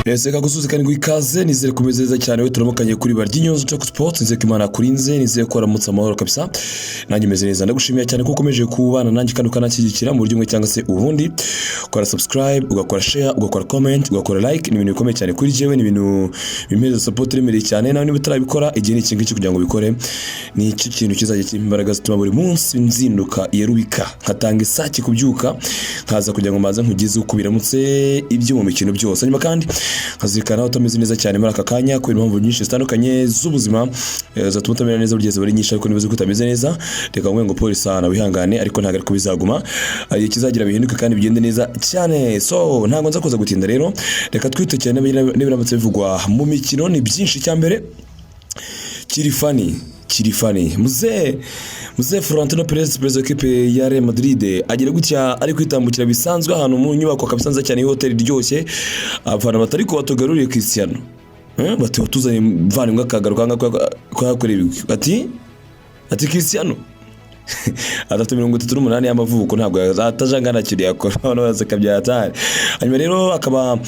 Neseka gusuze kandi gwikaze nizere kumezeza cyane we turamukanye kuri BARYINYONZA Talk Sport nizere Imana kurinze nizere ko aramutse amahoro kabisa nanjye meze neza ndagushimiye cyane ko ukomeje kubana nanjye kandi ukanashyigikira mu buryo bumwe cyangwa se ubundi ukora subscribe ugakora share ugakora comment ugakora like ni ibintu bikomeye cyane kuri jewe ni ibintu bimeze support remereye cyane nawe niba utarabikora igihe ni ikintu kugira ngo bikore ni iki kintu kizajya kimbaraga zituma buri munsi nzinduka yerubika nkatanga isaki kubyuka nkaza kugira ngo maze nkugize uko biramutse ibyo mu mikino byose nyuma kandi kazirikana utameze neza cyane muri aka kanya ko impamvu nyinshi zitandukanye z'ubuzima zatuma utamera neza urugeze bari nyinshi ariko nibaze ko utameze neza reka ngo polisi hana wihangane ariko ntago ariko bizaguma igihe kizagira bihinduke kandi bigende neza cyane so ntago nza kuza gutinda rero reka twite cyane n'ibiramutse bivugwa mu mikino ni byinshi cyambere Kirifani Muze Florentino Perez w'ikipe ya Real Madrid agira gutya ari kwitambukira bisanzwe ahantu mu nyubako kabisanza cyane hotel iryoshye abafana batari ko batugaruriye Cristiano bati tuzanye mvana imbwa kagaruka ko yakoreye ati Cristiano atatu 38 y'amavuko ntabwo atajangana kiri yakora none bazaka byatari hanyuma rero akaba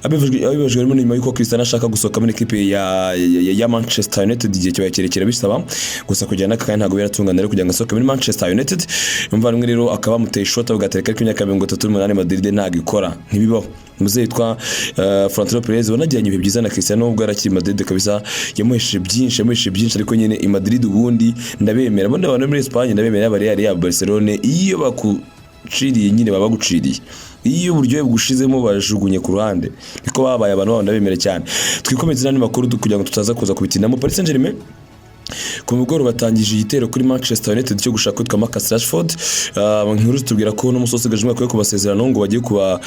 abivujwe muri nyuma yuko Cristiano ashaka gusohoka muri equipe ya Manchester United igihe cyo yakerekera bisaba gusa kujyana kandi ntabwo biratungana rero kugira ngo asohoke muri Manchester United umva rero akaba muteye shot agatereka k'imyaka 38 Madrid ntabwo ikora ntibibaho muze yitwa Florentino Perez wanagiranye ibihe byiza na Cristiano ubwo arakiri Madrid kabisa yamuheshe byinshi ariko nyine i Madrid ubundi ndabemera bonde abantu muri Espagne ndabemera bari ya Barcelona iyo bakuciriye nyine baba guciriye iyo buryo bugushizemo bajugunye ku ruhande niko babaye abantu ndabemera cyane twikomeze nani makuru kugira ngo tutaza kuza kubitinda mu Paris Saint-Germain ku mugoro batangije igitero kuri Manchester United cyo gushaka kwitwa Rashford nkuru tubwira ko no musosi gajumwe ko kubasezerano ngo bagiye kuba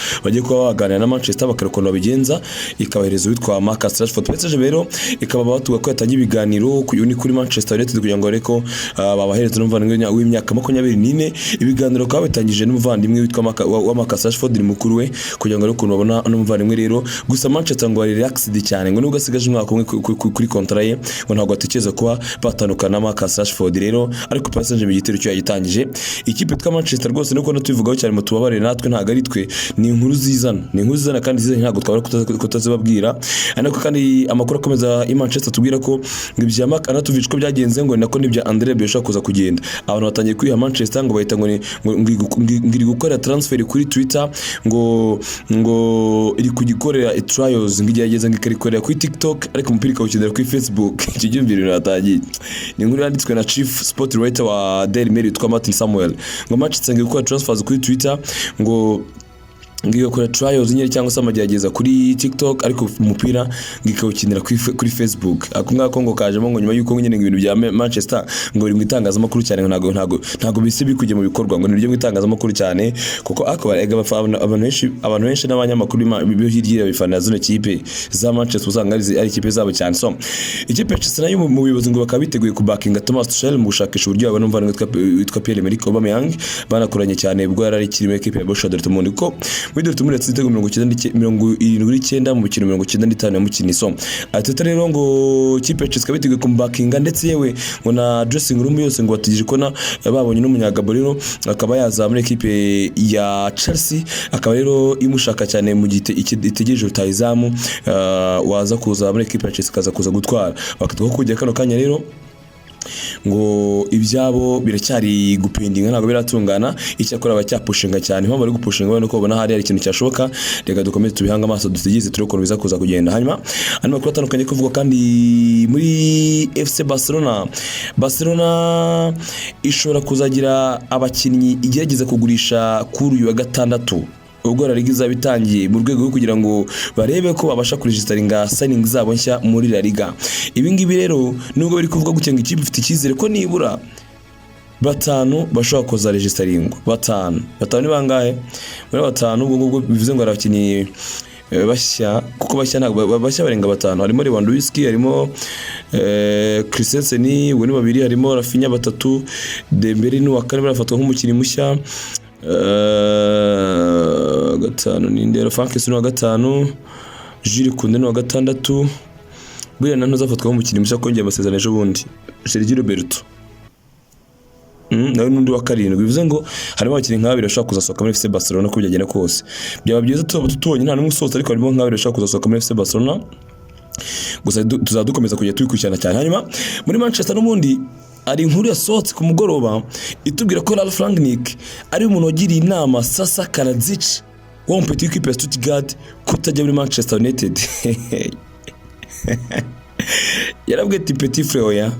baganira na Manchester bakarekona babigenza ikabahereza witwa Rashford PSG rero ikaba batuga ko yatangiye ibiganiro kuri Manchester United kugira ngo areko babahereza n'umuvandimwe w'imyaka 24 ibiganiro kwa bitangije n'umuvandimwe witwa Rashford ni mukuru we kugira ngo areko babona n'umuvandimwe rero gusa Manchester ngo bari relaxed cyane ngo nubwo asigaje umwaka umwe kuri contrat ye ngo ntabwo atekereza kuba batandukana na Rashford rero ariko Paris Saint-Germain igitero cyo yagitangije ikipe twa Manchester rwose nuko natubivugaho cyane mutubabare natwe ntago ari twe ni inkuru zizana kandi zizanye ntago twabara kutazibabwira ariko kandi amakuru akomeza i Manchester tubwira ko ngibya anatuvice ko byagenze ngo nako nibya Andre Besha kuza kugenda abantu batangiye kwiha Manchester ngo bahita ngo ngiri gukora transfer kuri Twitter ngo iri kugikorera trials ngigiyageza ngikarikorera kuri TikTok ariko umupira ukawukidera kuri Facebook ikibyumviro natangiye ni nkuru yanditswe na chief sport writer wa Daily Mail witwa Martin Samuel ngo Manchester ngikora transfers kuri Twitter ngo ngiye gukora trials nyine cyangwa se amagerageza kuri TikTok ariko umupira ngikawukinira kuri Facebook akungako ngo kajemo ngo nyuma yuko nyine ibintu bya Manchester ngo iri itangazamakuru cyane ntago bise bikujye mu bikorwa ngo nibyo itangazamakuru cyane kuko akabarega abantu benshi n'abanyamakuru hirya bifana zino kipe za Manchester usanga ari kipe zabo cyane so ikipe Manchester nayo mu bibazo ngo bakabiteguye ku backing Thomas Tuchel mu gushakisha uburyo abantu mvana witwa Pierre-Emerick Aubameyang banakoranye cyane ubwo yarari kirimo equipe ya Borussia Dortmund ko muri Dortmund yatsinze 79 mu mikino 95 ya mukino so atete rero ngo kipe Chelsea kabiteguye ku backing ndetse yewe ngo na dressing room yose ngo batigije ko na babonye n'umunyagabo rero akaba yaza muri equipe ya Chelsea akaba rero imushaka cyane mu gite itegereje rutayizamu waza kuza muri equipe ya Chelsea kaza kuza gutwara bakatwa kujya kano kanya rero ngo ibyabo biracyari gupendinga ntago biratungana icyakora abacyapushinga cyane mpamvu bari gupushinga bano ko babona hari ikintu cyashoboka reka dukomeze tubihanga amaso dutegize tureko biza kuza kugenda hanyuma makuru atandukanye kuvuga kandi muri FC Barcelona ishobora kuzagira abakinnyi igerageza kugurisha kuri uyu wa gatandatu ubwo rarigiza bitangiye mu rwego rwo kugira ngo barebe ko babasha kuregistaringa signing zabo nshya muri La Liga ibi ngibi rero nubwo biri kuvuga gucenga ikipe ifite ikizere ko nibura batanu bashobora koza registaring batanu ni bangahe muri batanu ubwo bivuze ngo arabakinnyi bashya kuko bashya ntabwo bashya barenga batanu harimo Lewandowski harimo Christensen we ni babiri harimo Rafinha batatu Dembele ni wa kane barafatwa nk'umukinnyi mushya gatanu ni ndero Frankes ni wa gatanu Jules Koundé ni wa gatandatu buriya nanone zafatwa nk'umukinnyi mushya kongera amasezerano ejo bundi Sergio Roberto nawe n'undi wa karindwi bivuze ngo harimo abakinnyi nk'abiri bashaka kuzasohoka muri FC Barcelona ko byagenda kose byaba byiza tubonye nta n'umwe usohotse ariko harimo nk'abiri bashaka kuzasohoka muri FC Barcelona gusa tuzadukomeza kujya tubikurikirana cyane hanyuma muri Manchester n'ubundi ari inkuru yasohotse ku mugoroba itubwira ko Ralf Rangnick ari umuntu wagiriye inama Sasa Karadzic wo mu petit équipe ya Stuttgart kutajya muri Manchester United yarabwiye ati petit frère oya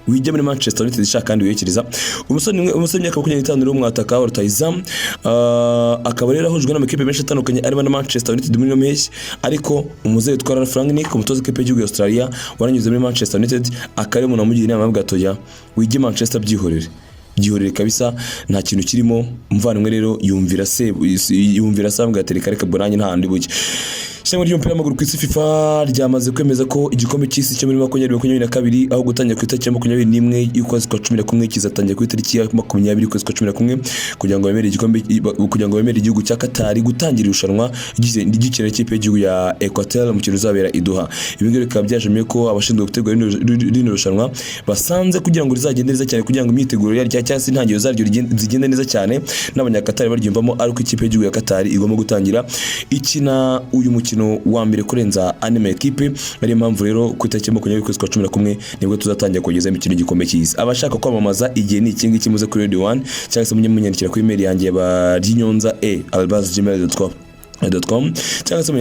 wijya muri Manchester United ishaka kandi wiyekiriza umusore w'imyaka 25 uri umwataka wa Rutahizamu akaba rero ahujwe n'amakipe menshi atandukanye arimo na Manchester United muri no mpeshyi ariko umuze witwa Ralf Rangnick umutoza w'ikipe y'igihugu ya Australia waranyuze muri Manchester United akari umuntu amugira inama y'abwatoya wijye Manchester byihorere kabisa nta kintu kirimo umuvandimwe rero yumvira sambwa yatereka reka bonanye nta handi buke Ishami ry'umupira w'amaguru ku isi FIFA ryamaze kwemeza ko igikombe cy'isi cyo muri 2022 aho gutangira ku itariki ya 21 y'ukwezi kwa 11 kizatangira ku itariki ya 20 y'ukwezi kwa 11 kugira ngo bemere igikombe kugira ngo bemere igihugu cya Qatar gutangira irushanwa ry'igikere cy'ipe y'igihugu ya Equateur mu kiruzabera uzabera iduha ibingibi bikaba byajemye ko abashinzwe gutegura rino rushanwa basanze kugira ngo rizagende neza cyane kugira ngo imyiteguro yari cyangwa intangiriro zaryo zigende neza cyane n'abanyakatari baryumvamo ariko ikipe y'igihugu ya Qatar igomba gutangira ikina uyu mukino wa mbere kurenza anime equipe ari impamvu rero ku itariki ya 20 y'ukwezi kwa 11 nibwo tuzatangira kugeza imikino igikombe cy'isi abashaka kwamamaza igihe ni ikingi kimuze kuri Radio 1 cyangwa se munyandikira kuri email yanjye BARYINYONZA @gmail.com cyangwa se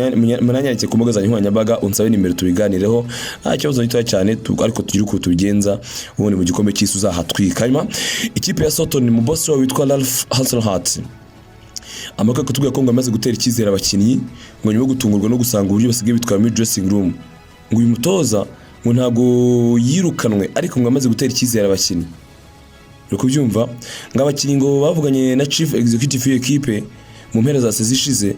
munanyandike ku mbuga za nkoranyambaga unsabe nimero tubiganireho nta kibazo gitoya cyane ariko tugira uko tubigenza ubundi mu gikombe cy'isi uzahatwika hanyuma ikipe ya Soton mu boss witwa Ralf Hasenhuttl amakuru kutubwira ko ngo amaze gutera icyizere abakinnyi ngo nyuma gutungurwa no gusanga uburyo basigaye bitwara muri dressing room ngo uyu mutoza ngo ntago yirukanwe ariko ngo amaze gutera icyizere abakinnyi uri kubyumva ngo abakinnyi ngo bavuganye na chief executive y'equipe mu mpera za sezishize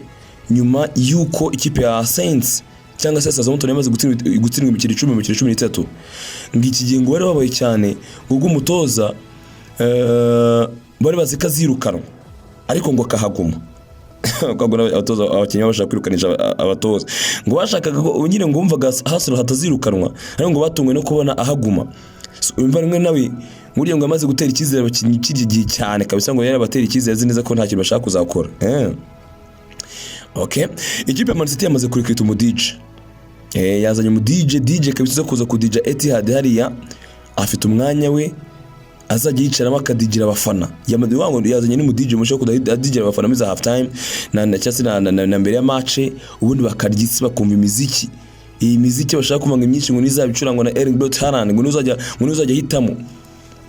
nyuma yuko ikipe ya Saints cyangwa se Southampton yamaze gutsindwa imikino 10 mu 13 ngo iki gihe ngo bari babaye cyane ngo umutoza bari bazikazirukanwa ariko ngo kahaguma kwagura abatoza abakinnyi bashaka kwirukanisha abatoza ngo bashakaga ko nyine ngo umvaga hasoro hatazirukanwa ariko ngo batungwe no kubona ahaguma umva rimwe nawe muri ngo amaze gutera icyizere abakinnyi cy'igihe cyane kabisa ngo yari abatera icyizere azi neza ko nta kintu bashaka kuzakora okay ikipe ya Man City yamaze kurikita umudije yazanye umudije kabisa kuza ku DJ Etihad hariya afite umwanya we azajya yicaramo akadigira abafana yamade wango yazanye n'umudije musho kudadigira abafana muri half time na cyase na mbere ya match ubundi bakaryisi bakumva imiziki iyi miziki bashaka kumanga imyinshi ngo nizabicurangwa na Erling Haaland ngo nuzajya hitamo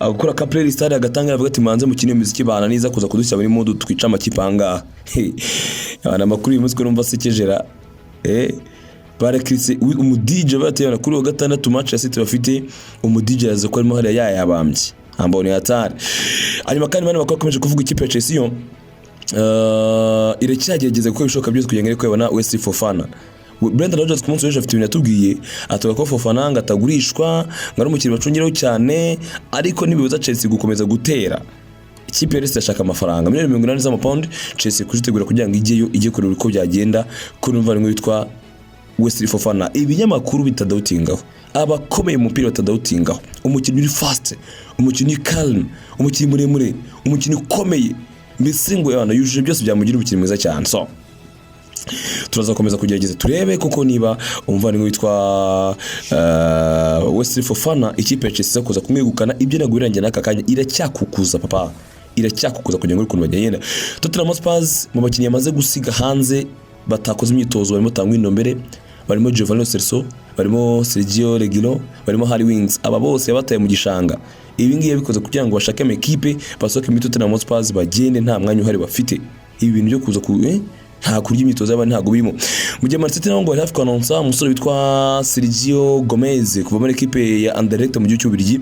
akora ka playlist hari agatangira avuga ati manze mu kinyo muziki bana niza kuza kudushyira muri mode twica amakipe anga abana makuru y'umutwe numva sekejera barakrise umudije bateyana kuri wa gatandatu match ya City bafite umudije yaza ko arimo hariya yayabambye ambone hatari hanyuma kandi bane bakomeje kuvuga ikipe ya Chelsea iracyageze ko bishoka byose kugira ngo kwebona Wesley Fofana Brendan Rodgers ku munsi w'ejo afite ibintu yatubwiye atuga ko Fofana ngatagurishwa ngari umukiri bacungiraho cyane ariko nibibuza Chelsea gukomeza gutera ikipe yari ishaka amafaranga miliyoni 80 z'amapaundi Chelsea kuzitegura kugira ngo ijye kureba uko byagenda kuri umva ngo witwa Wesley Fofana ibinyamakuru bitadawutingaho abakomeye mu mupira batadawutingaho umukinnyi uri fast umukinnyi calm umukinnyi muremure umukinnyi ukomeye mbese ngo yana yujuje byose byamugira umukinnyi mwiza cyane so turaza komeza kugerageza turebe kuko niba umuvandimwe witwa Wesley Fofana ikipe ya Chelsea kuza kumwegukana ibyo nagubirangira naka kanya iracyakukuza papa iracyakukuza kugira ngo ukuntu bagenda Tottenham Hotspur mu bakinnyi yamaze gusiga hanze batakoze imyitozo barimo tangwa indombere barimo Giovanni Celso barimo Sergio Reguilon barimo Harry Winks aba bose yabataye mu gishanga ibi ngiye bikoze kugira ngo bashake equipe basoke muri Tottenham Hotspur bagende nta mwanya uhari bafite ibi bintu byo kuza ku nta kurya imyitozo y'abandi ntago birimo mu gihe Man City naho ngo bari hafi kwanonsa umusore witwa Sergio Gomez kuva muri equipe ya Anderlecht mu gihugu cy'Ubirigi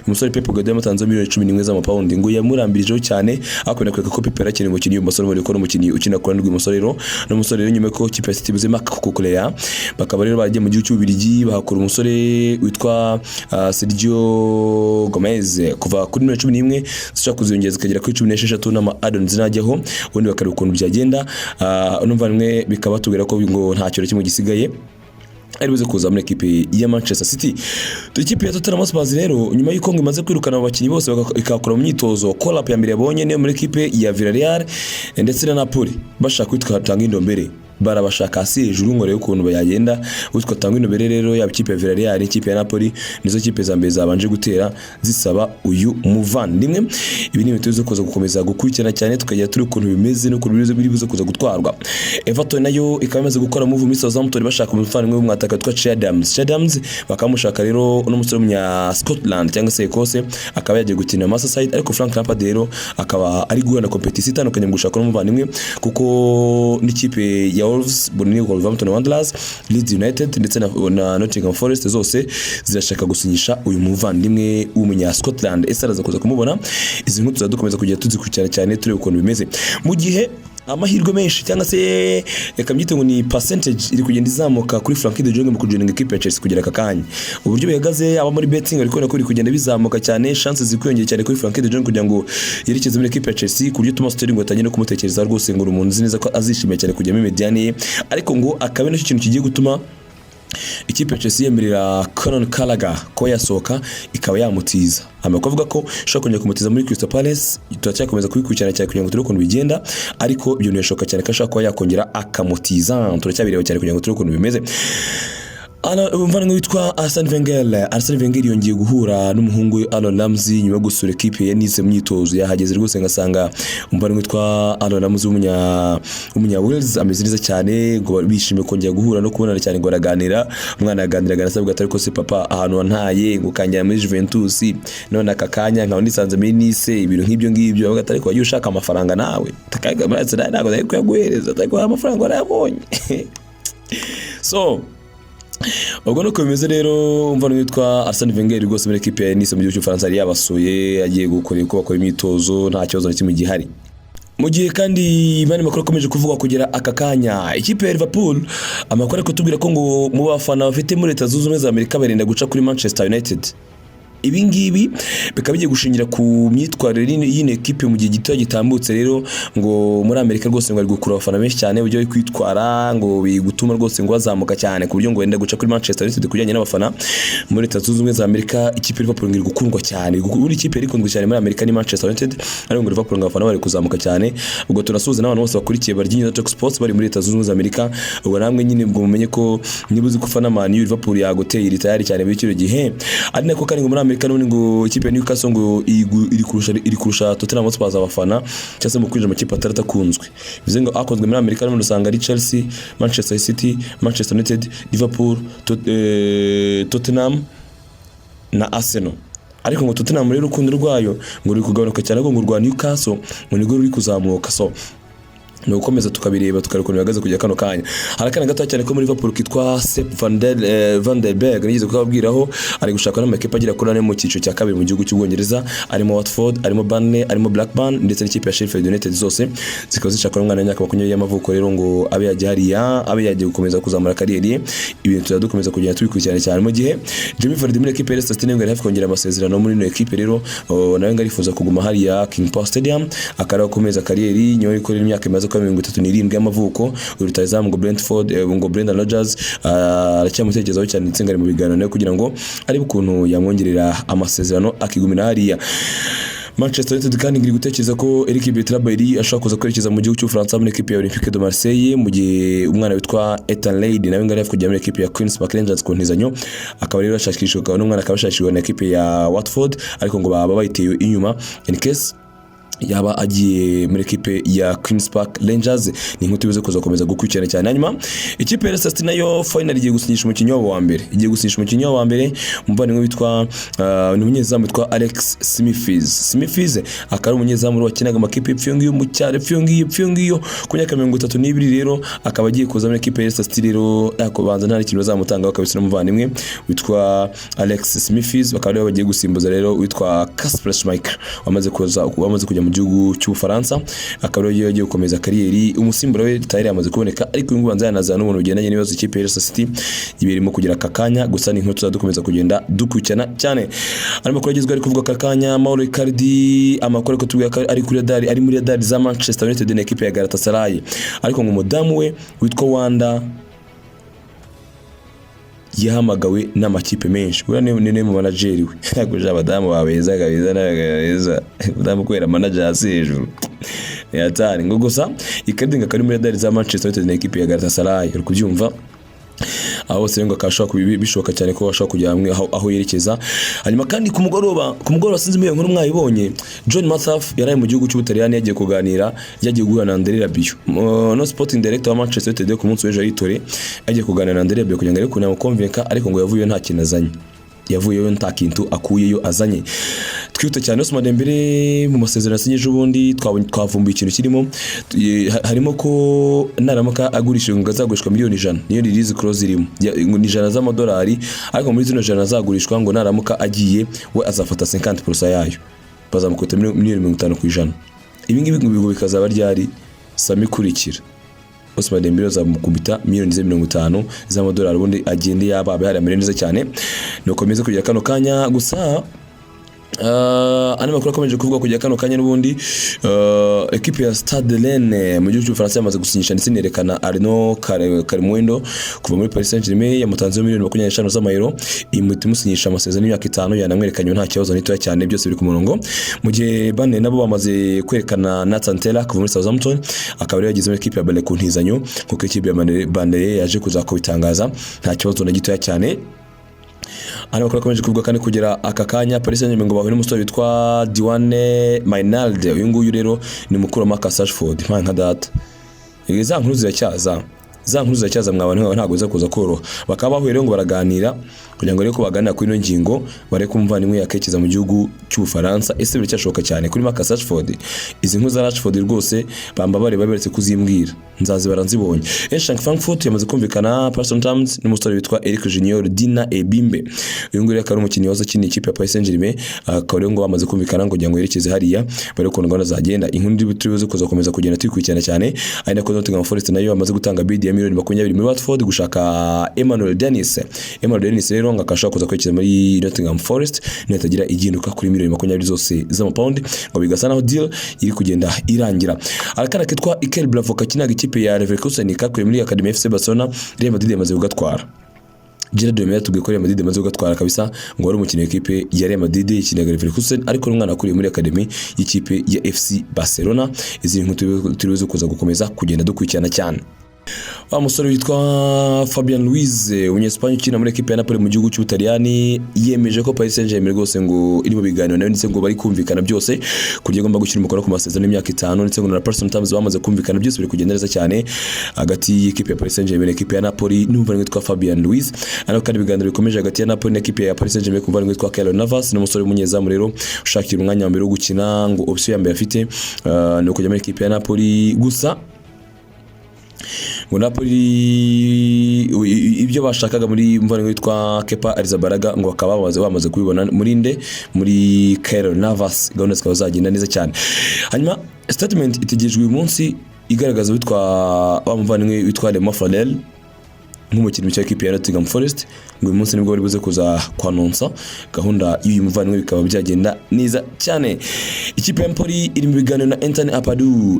umusore Pep Guardiola yamutanze miliyoni 11 z'amapaundi ngo yamurambirijeho cyane akwenda kweka ko Pep arakeneye umukinnyi w'umusore muri ko umukinnyi ukina ku rundi rw'umusore rero n'umusore rero nyuma ko ikipe ya City buze Kukuleya bakaba rero bagiye mu gihugu cy'Ubirigi bahakora umusore witwa Sergio Gomez kuva kuri 11 zishaka kuziyongeza zikagera kuri 16 n'ama add-ons najyaho ubundi bakareba ukuntu byagenda numva rimwe bikaba tubwira ko ngo nta cyo kimwe gisigaye ari buze kuza muri ekipe ya Manchester City. Ikipe ya Tottenham Hotspur rero nyuma y'uko ngo imaze kwirukana abakinnyi bose ikakora mu myitozo call up ya mbere yabonye ne muri ekipe ya Villarreal ndetse na Napoli bashaka kwitwa tanga indombere barabashaka hasi hejuru ngo rero ukuntu bayagenda witwa tanga indombere rero yaba ikipe ya Villarreal ikipe ya Napoli nizo kipe za mbere zabanje gutera zisaba uyu muvandimwe. Ibi ni ibintu zo kuza gukomeza gukurikirana cyane tukajya turi ukuntu bimeze no kurubizo biri buze kuza gutwarwa. Everton nayo ikaba imaze gukora move muri Southampton bashaka umuvandimwe w'umwataka witwa CR7 bakamushaka rero n'umusore w'umunya Scotland cyangwa se Ecosse akaba yagiye gukina Merseyside ariko Frank Lampard rero akaba ari guhana competition itandukanye mu gushaka n'umuvandimwe kuko n'ikipe ya Wolves, Wolverhampton Wanderers, Leeds United ndetse na Nottingham Forest zose zirashaka gusinyisha uyu muvandimwe w'umunya Scotland araza kuza kumubona. Izi nkuru tuzadukomeza kujya tuzikurikirana cyane turebe ukuntu bimeze mu gihe amahirwe menshi cyangwa se reka mbyite ngo ni percentage iri kugenda izamuka kuri Frankie de Jong mu kujoininga equipe ya Chelsea kugira akakanya. Uburyo bihagaze aba muri betting ariko nako iri kugenda bizamuka cyane, chances zikwiyongera cyane kuri Frankie de Jong kugira ngo yerekeze muri equipe ya Chelsea ku buryo Thomas Tuchel ngo atangire kumutekereza rwose ngo umuntu nzi neza ko azishimiye cyane kujya muri mediane ye, ariko ngo akabe n'icyo kintu kigiye gutuma ikipe ya Chelsea yemerera Conor Gallagher ko yasohoka ikaba yamutiza. Amakuru avuga ko shaka kongera kumutiza muri Crystal Palace, turacyakomeza kubikurikirana cyane kugira ngo turebe ukuntu bigenda, ariko ibyo ntiyashoka cyane ko ashaka ko yakongera akamutiza. Turacyabireba cyane kugira ngo turebe ukuntu bimeze. Umuvandimwe witwa Arsene Wenger yongeye guhura n'umuhungu we Aaron Ramsey nyuma yo gusura equipe ya Nice mu myitozo. Yahageze rwose ngasanga umuvandimwe witwa Aaron Ramsey w'umunya Wales ameze neza cyane, ngo bishimiye kongera guhura no kubonana cyane, ngo araganira. Umwana yaganiraga nasabwa atari ko se papa ahantu wantaye ngo kanjya muri Juventus none akakanya nkaba nisanze muri Nice ibintu nk'ibyo ngibyo, avuga atari ko ushaka amafaranga nawe takaga maratse ntabwo ari kuyaguhereza, atari ko amafaranga warayabonye. So ubwo nuko bimeze rero. Umuvandimwe witwa Arsene Wenger rwose muri equipe ya Nice mu gihugu cy'Ufaransa yari yabasuye, agiye gukora imyitozo nta kibazo na kimwe gihari. Mu gihe kandi imani makuru akomeje kuvuga kugera aka kanya ikipe ya Liverpool amakuru ariko tubwira ko ngo mu bafana bafite muri Leta Zunze Ubumwe za Amerika barenda guca kuri Manchester United. Ibi ngibi bikaba bigiye gushingira ku myitwarire y'ine equipe mu gihe gito gitambutse rero ngo muri Amerika rwose ngo ari gukura abafana benshi cyane uburyo bari kwitwara ngo bigutuma rwose ngo bazamuka cyane ku buryo ngo wenda guca kuri Manchester United kujyanye n'abafana muri Leta Zunze Ubumwe za Amerika. Ikipe Liverpool ngiri gukundwa cyane, buri ikipe ikundwa cyane muri Amerika ni Manchester United, ariko ngo Liverpool ngabafana bari kuzamuka cyane. Ubwo turasuhuza n'abantu bose bakurikiye Baryinyonza Talk Sports bari muri Leta Zunze Ubumwe za Amerika. Ubwo namwe nyine ngo mumenye ko nibuze gufana Man U Liverpool yagoteye iri tayari cyane muri kino gihe, ari nako kandi ngo muri Amerika none ngo ikipe ya Newcastle ngo iri kurusha Tottenham Hotspur abafana cyase mu kwinjira mu kipe atarakunzwe. Bivuze ngo akozwe muri Amerika no usanga ari Chelsea, Manchester City, Manchester United, Liverpool, Tottenham na Arsenal. Ariko ngo Tottenham muri rukundo rwayo ngo ruri kugabanuka cyane, ngo rwa Newcastle ngo nigo ruri kuzamuka. So no gukomeza tukabireba tukarukona bihagaze kujya kano kanya. Harakana gato cyane ko muri Liverpool kitwa Sepp van der Berg nigeze kukabwiraho ari gushaka n'amakipe agira kurane mu cyiciro cya kabiri mu gihugu cy'Ubwongereza, arimo Watford, arimo Burnley, arimo Blackburn ndetse n'ikipe ya Sheffield United, zose zikaba zishaka umwana w'imyaka 20 y'amavuko rero ngo abe yajya yagiye gukomeza kuzamura kariyeri. Ibintu tuzadukomeza kugenda tubikurikirana cyane mu gihe Jamie Vardy muri equipe ya Leicester City ngo ari hafi kongera amasezerano muri ino equipe rero nawe ngarifuza kuguma hariya King Power Stadium akarakomeza kariyeri nyuma y'uko imyaka imaze 37 y'amavuko. Urutayizamu ngo Brentford ngo Brendan Rodgers aracyamutekerezaho cyane ndetse ngari mu biganiro kugira ngo ari ukuntu yamwongerera amasezerano akigumira hariya. Manchester United kandi ngiri gutekereza ko Eric Betraberi ashaka kuza kwerekeza mu gihugu cy'Ufaransa muri equipe ya Olympique de Marseille, mu gihe umwana witwa Ethan Lady nawe ngari kujya muri equipe ya Queen's Park Rangers ku ntizanyo. Akaba rero ashakishwa n'umwana akabashakishwa na equipe ya Watford, ariko ngo baba bayiteye inyuma in case yaba agiye muri equipe ya Queen's Park Rangers. Ni inkuti bize kuza komeza gukurikirana cyane. Hanyuma ikipe ya Leicester nayo final igiye gusinyisha umukinnyi wa mbere, umuvandimwe witwa ni umunyezamu witwa Alex Smithfield akaba umunyezamu wakinaga amakipe y'ipfyongiyo mu cyare pfyongiyo ku myaka 32 rero akaba agiye kuza muri equipe ya Leicester rero yakobanza nta kintu bazamutanga bakabisira umuvandimwe witwa Alex Smithfield. Bakaba rero bagiye gusimbuza rero witwa Kasper Schmeichel wamaze kujya mu gihugu cy'Ufaransa, akaba rero yagiye gukomeza kariyeri. Umusimbura we tayari yamaze kuboneka, ariko ngubanza yanaza n'umuntu ugendanye n'ibibazo ikipe ya Leicester City ibirimo kugira akakanya. Gusa ni inkuru tuzadukomeza kugenda dukurikirana cyane. Arimo kuragezwa ari kuvuga akakanya Mauro Icardi amakuru ko tuvuga ari muri radar za Manchester United na equipe ya Galatasaray, ariko ngo umudamu we witwa Wanda yahamagawe n'amakipe menshi ura ne mu manager we yaguja abadamu babeza kabeza n'abeza abadamu kwera manager hasi hejuru yatari ngo gusa Icardi ngakari muri radar za Manchester United na equipe ya Galatasaray uri kubyumva aho sengo akashaka bishoka cyane ko bashaka kujya hamwe aho yerekeza. Hanyuma kandi ku mugoroba sinzi mbiye nkuru mwayibonye John Mathaf yaraye mu gihugu cy'Ubutaliyani yagiye kuganira yagiye guhura na Andrea Rabiot no sporting director wa Manchester United ku munsi w'ejo yitore yagiye kuganira na Andrea Rabiot kugira ngo ariko namukonvinka ariko ngo yavuye nta kintu azanye yavuyeyo nta kintu akuyeyo azanye. Twite cyane Ousmane Dembele mu masezerano yasinyeje ubundi twavumbuye ikintu kirimo harimo ko naramuka agurishije ngo azagurishwa miliyoni 100 niyo release clause irimo ni $100 ariko muri zino 100 azagurishwa ngo naramuka agiye we azafata 50% yayo bazamukota miliyoni 50%. Ibi ngibi ngo bikazaba ryari Sami kurikira Ousmane Dembele azamukubita miliyoni 50 z'amadolari ubundi agende yaba hari neza cyane nukomeza kujya kano kanya gusa ana makuru akomeje kuvuga kujya kano kanya n'ubundi equipe ya Stade Rennes mu gihugu cy'Ubufaransa yamaze gusinyisha ndetse nerekana Arnaud Carmuendo kuva muri Paris Saint-Germain yamutanze miliyoni 25 z'amayero imusinyisha amasezerano y'imyaka 5 yanamwerekanye nta kibazo nito cyane byose biri ku murongo mu gihe bane nabo bamaze kwerekana Nathan Tella kuva muri Southampton akaba yagize muri equipe ya Barca ku ntizanyo kuko equipe ya Bande yaje kuza kubitangaza nta kibazo na gito cyane. Ana bakora komeje kuvuga kandi kugera aka kanya Paris Saint-Germain ngo bahuye n'umusore witwa Diwane Mainalde uyu nguyu rero ni mukuru wa Rashford nka data za nkuru ziracyaza mwabantu ntago za kuza koroha bakaba bahuye rero ngo baraganira kugira ngo rero ko baganira kuri ino ngingo bare kumva nimwe yakekeza mu gihugu cy'Ubufaransa ese biracyashoka cyane kuri Rashford izi nkuru za Rashford rwose bamba bare baberetse kuzimbwira nzazi baranzibonye. Eintracht Frankfurt yamaze kumvikana person terms n'umusore witwa Eric Junior Dina Ebimbe uyu nguyu akaba umukinnyi waza kindi ikipe ya Paris Saint-Germain akaba rero ngo bamaze kumvikana ngo kugira ngo yerekeze hariya bare ko ngona zagenda inkuru y'ubuturuzi kuza komeza kugenda twikurikirana cyane ari nako Nottingham Forest nayo yamaze gutanga bid ya miliyoni 20 muri Watford gushaka Emmanuel Dennis rero ngakashaka kuza kwekeza muri Nottingham Forest netagira iginduka kuri miliyoni 20 zose z'amapound ngo bigasanaho deal iri kugenda irangira. Arakana kitwa Iker Bravo kakinaga ikipe ya Leverkusen kakuri muri Academy FC Barcelona Real Madrid yamaze kugatwara Gerard Demir tubwiye ko Real Madrid yamaze kugatwara kabisa ngo wari umukino w'ikipe ya Real Madrid ikinaga Leverkusen ariko n'umwana akuriye muri Academy y'ikipe ya FC Barcelona. Izi nkuru turizo kuza gukomeza kugenda dukurikirana cyane. Wa musore witwa Fabian Luiz umunyespanye ukina muri equipe ya Napoli mu gihugu cy'Ubutaliyani yemeje ko Paris Saint-Germain rwose ngo iri mu biganiro nayo ndetse ngo bari kumvikana byose kugiye gomba gushyira umukoro ku masezerano y'imyaka 5 ndetse ngo na person terms bamaze kumvikana byose biri kugenda neza cyane hagati y'equipe ya Paris Saint-Germain n'equipe ya Napoli n'umva witwa Fabian Luiz ariko kandi ibiganiro bikomeje hagati ya Napoli n'equipe ya Paris Saint-Germain kumva witwa Keylor Navas n'umusore w'umunyezamu rero ushakira umwanya wa mbere wo gukina ngo option ya mbere afite no kujya muri equipe ya Napoli gusa ngo Napoli ibyo bashakaga muri mvano witwa Kepa Arrizabalaga ngo akaba bamaze kubibona muri Keylor Navas gahunda zikaba zagenda neza cyane. Hanyuma statement itegejwe uyu munsi igaragaza witwa bamuvanye witwa Le Mafalel nk'umukinnyi w'ikipe ya Nottingham Forest ngo uyu munsi nibwo bari buze kuza kwanonsa gahunda y'uyu muvandimwe bikaba byagenda neza cyane. Ikipe ya Empoli iri mu biganiro na Anthony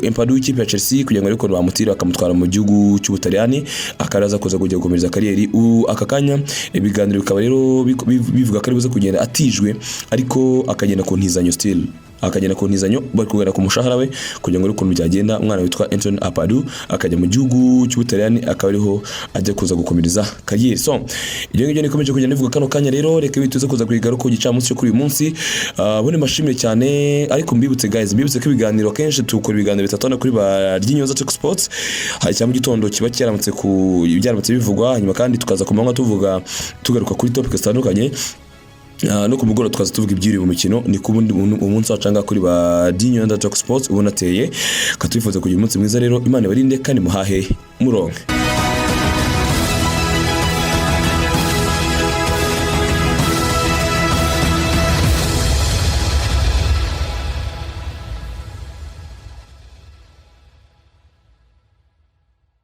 Empadu ikipe ya Chelsea kugira ngo ariko bamutira akamutwara mu gihugu cy'Ubutaliyani akaraza kuza kujya gukomeza kariyeri aka kanya ibiganiro bikaba rero bivuga ko ari buze kugenda atijwe ariko akagenda ku ntizanyo still akagenda ku ntizanyo bari kugera ku mushahara we kugira ngo ariko byagenda umwana witwa Anthony Empadu akajya mu gihugu cy'Ubutaliyani akaba ariho ajya kuza gukomereza kariyeri. So ibyo ngibyo nikomeje kugenda bivuga kano kanya rero reka bituze kuza kwigaruka ku gicamunsi cyo kuri uyu munsi bone mashimire cyane ariko mbibutse guys mbibutse ko ibiganiro kenshi tukora ibiganiro bitatu kuri Baryinyonza Talk Sports hari cyangwa gitondo kiba cyaramutse ku ibyaramutse bivugwa hanyuma kandi tukaza kumanywa tugaruka kuri topic zitandukanye no ku mugoroba tukaza tuvuga ibyiri mu mikino ni ku bundi umunsi wacanga kuri Baryinyonza Talk Sports ubonateye katwifuza kugira umunsi mwiza rero Imana ibarinde kandi muhahe muronke.